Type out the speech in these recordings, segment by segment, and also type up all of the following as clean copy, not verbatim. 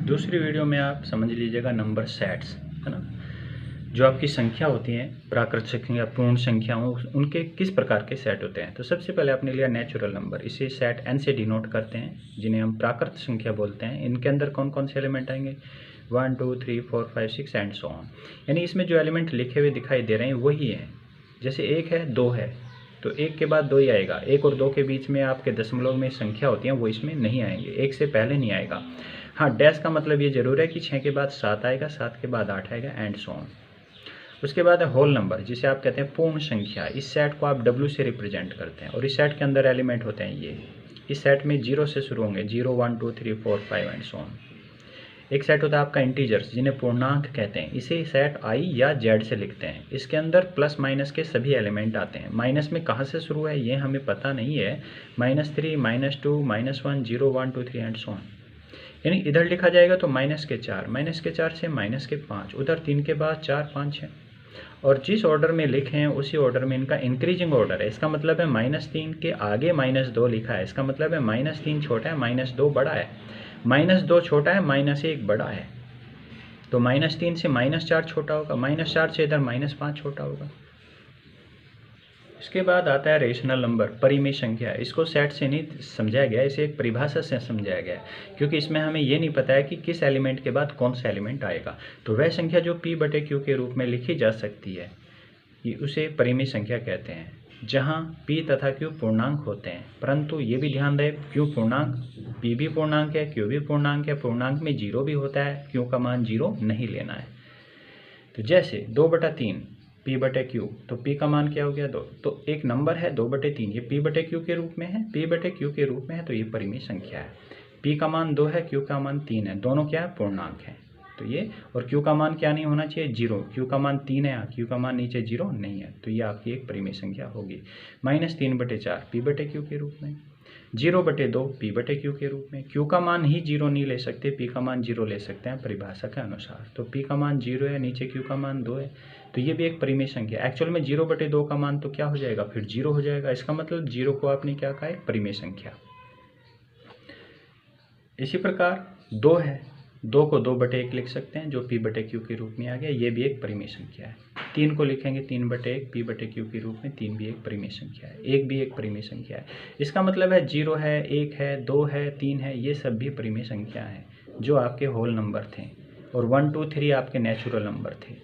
दूसरी वीडियो में आप समझ लीजिएगा नंबर सेट्स, है ना। जो आपकी संख्या होती हैं, प्राकृत संख्या, पूर्ण संख्याओं, उनके किस प्रकार के सेट होते हैं। तो सबसे पहले आपने लिया नेचुरल नंबर, इसे सेट n से डिनोट करते हैं, जिन्हें हम प्राकृत संख्या बोलते हैं। इनके अंदर कौन कौन से एलिमेंट आएंगे, 1 2 3 4 5 6 एंड सो ऑन। यानी इसमें जो एलिमेंट लिखे हुए दिखाई दे रहे हैं वही है। जैसे 1 है, 2 है, तो 1 के बाद 2 ही आएगा। 1 और 2 के बीच में आपके दशमलव में संख्या होती है, वो इसमें नहीं आएंगे, 1 से पहले नहीं आएगा। हाँ, डैश का मतलब ये जरूर है कि 6 के बाद 7 आएगा, 7 के बाद 8 आएगा, एंड सो ऑन। उसके बाद है होल नंबर, जिसे आप कहते हैं पूर्ण संख्या। इस सेट को आप W से रिप्रेजेंट करते हैं और इस सेट के अंदर एलिमेंट होते हैं ये। इस सेट में 0 से शुरू होंगे, 0 1 2 3 4 5 एंड सो ऑन। एक सेट होता है आपका इंटीजर्स, जिन्हें पूर्णांक कहते हैं। इसे सेट I या Z से लिखते हैं। इसके अंदर प्लस माइनस के सभी एलिमेंट आते हैं। माइनस में कहाँ से शुरू है ये हमें पता नहीं है। -3 -2 -1 0 1 2 3 एंड सो ऑन। यानी इधर लिखा जाएगा तो -4 -4 से -5, उधर 3 के बाद 4 5 है। और जिस ऑर्डर में लिखे हैं उसी ऑर्डर में इनका इंक्रीजिंग ऑर्डर है। इसका मतलब है -3 के आगे -2 लिखा है। इसका मतलब है -3 छोटा है, -2 बड़ा है, -2 छोटा है, -1 बड़ा है। तो -3 से -4 छोटा होगा, -4 से इधर -5 छोटा होगा। इसके बाद आता है रेशनल नंबर, परिमेय संख्या। इसको सेट से नहीं समझाया गया, इसे एक परिभाषा से समझाया गया है, क्योंकि इसमें हमें ये नहीं पता है कि किस एलिमेंट के बाद कौन सा एलिमेंट आएगा। तो वह संख्या जो P/Q के रूप में लिखी जा सकती है, ये उसे परिमेय संख्या कहते हैं, जहाँ P तथा Q पूर्णांक होते हैं। परंतु ये भी ध्यान दें, Q पूर्णांक, P भी पूर्णांक है, Q भी पूर्णांक है। पूर्णांक में 0 भी होता है, Q का मान 0 नहीं लेना है। तो जैसे 2/3 P/Q, तो P का मान क्या हो गया, 2। तो एक नंबर है 2/3, ये P/Q के रूप में है, P/Q के रूप में है, तो ये परिमेय संख्या है। P का मान 2 है, Q का मान 3 है, दोनों क्या है, पूर्णांक है। तो ये, और Q का मान क्या नहीं होना चाहिए, 0। Q का मान 3 है, Q का मान नीचे 0 नहीं है, तो ये आपकी एक परिमेय संख्या होगी। -3/4 P/Q के रूप में, 0/2 P/Q के रूप में। Q का मान ही 0 नहीं ले सकते, P का मान 0 ले सकते हैं परिभाषा के अनुसार। तो P का मान 0 है, नीचे Q का मान 2 है, तो ये भी एक परिमेय संख्या। एक्चुअल में 0/2 का मान तो क्या हो जाएगा, फिर 0 हो जाएगा। इसका मतलब 0 को आपने क्या कहा, एक परिमेय संख्या। इसी प्रकार 2 है, 2 को 2/1 लिख सकते हैं, जो P/Q के रूप में आ गया, ये भी एक परिमेय संख्या है। 3 को लिखेंगे 3/1 P/Q के रूप में, 3 भी एक परिमेय संख्या है। 1 भी एक परिमेय संख्या है। इसका मतलब है 0 है, 1 है, 2 है, 3 है, ये सब भी परिमेय संख्या हैं, जो आपके होल नंबर थे। और 1 2 3 आपके नेचुरल नंबर थे।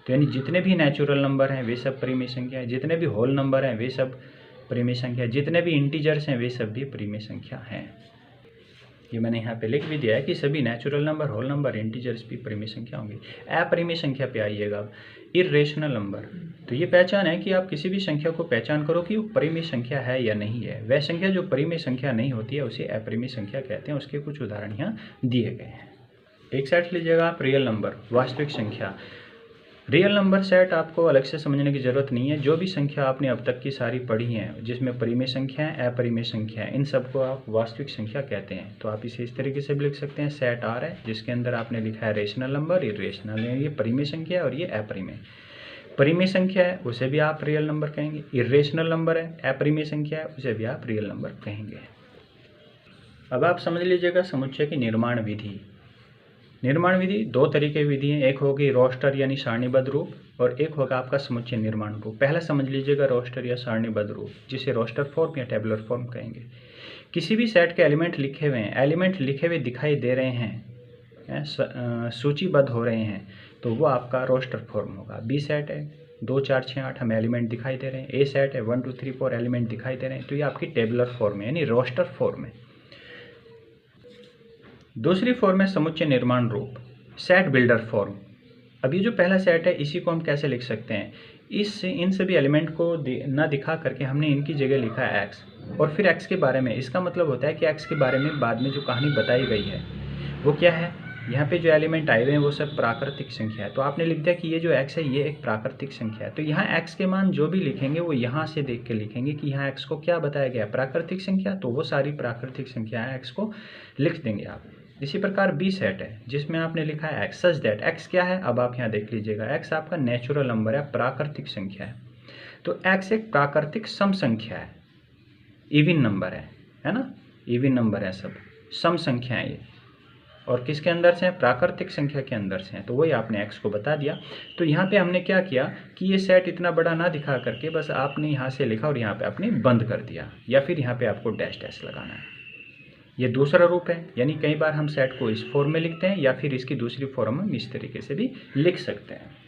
तो यानी जितने भी नेचुरल नंबर हैं वे सब परिमेय संख्या है, जितने भी होल नंबर हैं वे सब परिमेय संख्या है, जितने भी इंटीजर्स हैं वे सब भी परिमेय संख्या हैं। ये मैंने यहाँ पे लिख भी दिया है कि सभी natural number, whole number, integers भी परिमेय संख्या होंगी। अपरिमेय संख्या पे आइएगा अब, इर्रेशनल नंबर। तो ये पहचान है कि आप किसी भी संख्या को पहचान करो कि वो परिमेय संख्या है या नहीं है। वह संख्या जो परिमेय संख्या नहीं होती है उसे अपरिमेय संख्या कहते हैं। उसके कुछ उदाहरण यहाँ दिए गए हैं। एक सेट लीजिएगा आप, रियल नंबर, वास्तविक संख्या। रियल नंबर सेट आपको अलग से समझने की ज़रूरत नहीं है। जो भी संख्या आपने अब तक की सारी पढ़ी हैं, जिसमें परिमेय संख्या है, अपरिमेय संख्या है, इन सबको आप वास्तविक संख्या कहते हैं। तो आप इसे इस तरीके से भी लिख सकते हैं, सेट R है, जिसके अंदर आपने लिखा है रेशनल नंबर, इर्रेशनल, ये परिमेय संख्या है और ये अपरिमेय। परिमेय संख्या है उसे भी आप रियल नंबर कहेंगे, इर्रेशनल नंबर है, अपरिमेय संख्या है, उसे भी आप रियल नंबर कहेंगे। अब आप समझ लीजिएगा समुच्चय की निर्माण विधि। निर्माण विधि 2 तरीके की विधि हैं, एक होगी रोस्टर यानी सारणीबद्ध रूप, और एक होगा आपका समुच्चय निर्माण रूप। पहला समझ लीजिएगा रोस्टर या सारणीबद्ध रूप, जिसे रोस्टर फॉर्म या टेबुलर फॉर्म कहेंगे। किसी भी सेट के एलिमेंट लिखे हुए हैं, एलिमेंट लिखे हुए दिखाई दे रहे हैं, सूचीबद्ध हो रहे हैं, तो वो आपका रोस्टर फॉर्म होगा। बी सेट है, 2 4 6 8 हमें एलिमेंट दिखाई दे रहे हैं। ए सेट है, 1 2 3 4 एलिमेंट दिखाई दे रहे हैं, तो ये आपकी टेबुलर फॉर्म है, यानी रोस्टर फॉर्म है। दूसरी फॉर्म है समुच्चय निर्माण रूप, सेट बिल्डर फॉर्म। अब ये जो पहला सेट है इसी को हम कैसे लिख सकते हैं, इन सभी एलिमेंट को ना दिखा करके हमने इनकी जगह लिखा है x, और फिर x के बारे में। इसका मतलब होता है कि x के बारे में बाद में जो कहानी बताई गई है वो क्या है। यहाँ पे जो एलिमेंट आए हुए हैं वो सब प्राकृतिक संख्या है, तो आपने लिख दिया कि ये जो x है ये एक प्राकृतिक संख्या है। तो यहाँ x के मान जो भी लिखेंगे वो यहाँ से देख के लिखेंगे कि यहाँ x को क्या बताया गया, प्राकृतिक संख्या, तो वो सारी प्राकृतिक संख्या x को लिख देंगे आप। इसी प्रकार बी सेट है, जिसमें आपने लिखा है x, सच दैट x क्या है, अब आप यहाँ देख लीजिएगा, x आपका नेचुरल नंबर है, प्राकृतिक संख्या है। तो x एक प्राकृतिक सम संख्या है, इवन नंबर है ना, इवन नंबर है, सब सम संख्या है ये। और किसके अंदर से हैं, प्राकृतिक संख्या के अंदर से हैं, तो वही आपने x को बता दिया। तो यहाँ पे हमने क्या किया कि ये सेट इतना बड़ा ना दिखा करके बस आपने यहाँ से लिखा और यहाँ पे आपने बंद कर दिया, या फिर यहाँ पे आपको डैश डैश लगाना है। ये दूसरा रूप है, यानी कई बार हम सेट को इस फॉर्म में लिखते हैं या फिर इसकी दूसरी फॉर्म हम इस तरीके से भी लिख सकते हैं।